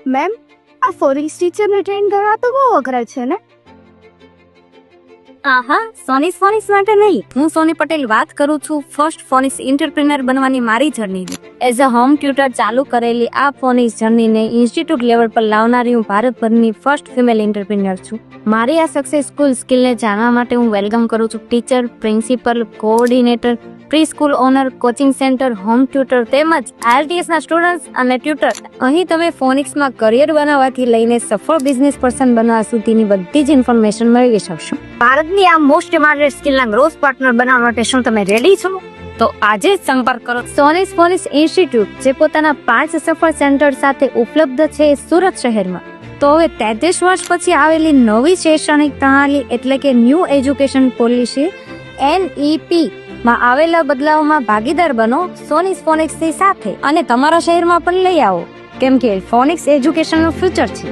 Ma'am, આ ફોરેન્સ ટીચરને train કરવા તો બહુ અઘરા છે ને? આહા, સોનીસ માટે નહીં. હું સોની પટેલ વાત કરું છું ફર્સ્ટ ફોનિક્સ એન્ટરપ્રેન્યોર બનવાની મારી જર્નીની. એઝ અ હોમ ટ્યુટર ચાલુ કરેલી આ ફોનિક્સ જર્નીને ઇન્સ્ટિટ્યૂટ લેવલ પર લાવનારી હું ભારતભરની ફર્સ્ટ ફિમેલ એન્ટરપ્રેન્યોર છું. મારી આ સક્સેસફુલ સ્કિલને જાણવા માટે હું વેલકમ કરું છું teacher, principal, coordinator, pre school owner, coaching centre, home tutor તેમજ IELTS ના સ્ટુડન્ટ્સ અને ટ્યુટર. અહીં તમે ફોનિક્સમાં કરિયર બનાવવાથી લઈને સફળ બિઝનેસ પર્સન બનવા સુધીની બધી જ ઇન્ફોર્મેશન મેળવી શકશો. ભારતની આ મોસ્ટ ડિમાન્ડેડ સ્કિલના ગ્રોથ પાર્ટનર બનવા માટે શું તમે રેડી છો? તો આજે જ સંપર્ક કરો સોનીસ ફોનિક્સ ઇન્સ્ટિટ્યૂટ, જે પોતાના 5 સફળ સેન્ટર સાથે ઉપલબ્ધ છે સુરત શહેરમાં. તો હવે 33 વર્ષ પછી આવેલી નવી શૈક્ષણિક પ્રણાલી એટલે કે ન્યૂ એજ્યુકેશન પોલિસી NEP માં આવેલા બદલાવમાં ભાગીદાર બનો સોનીસ ફોનિક્સની સાથે અને તમારા શહેરમાં પણ લઈ આવો, કેમ કે ફોનિક્સ એજ્યુકેશનનું ફ્યુચર છે.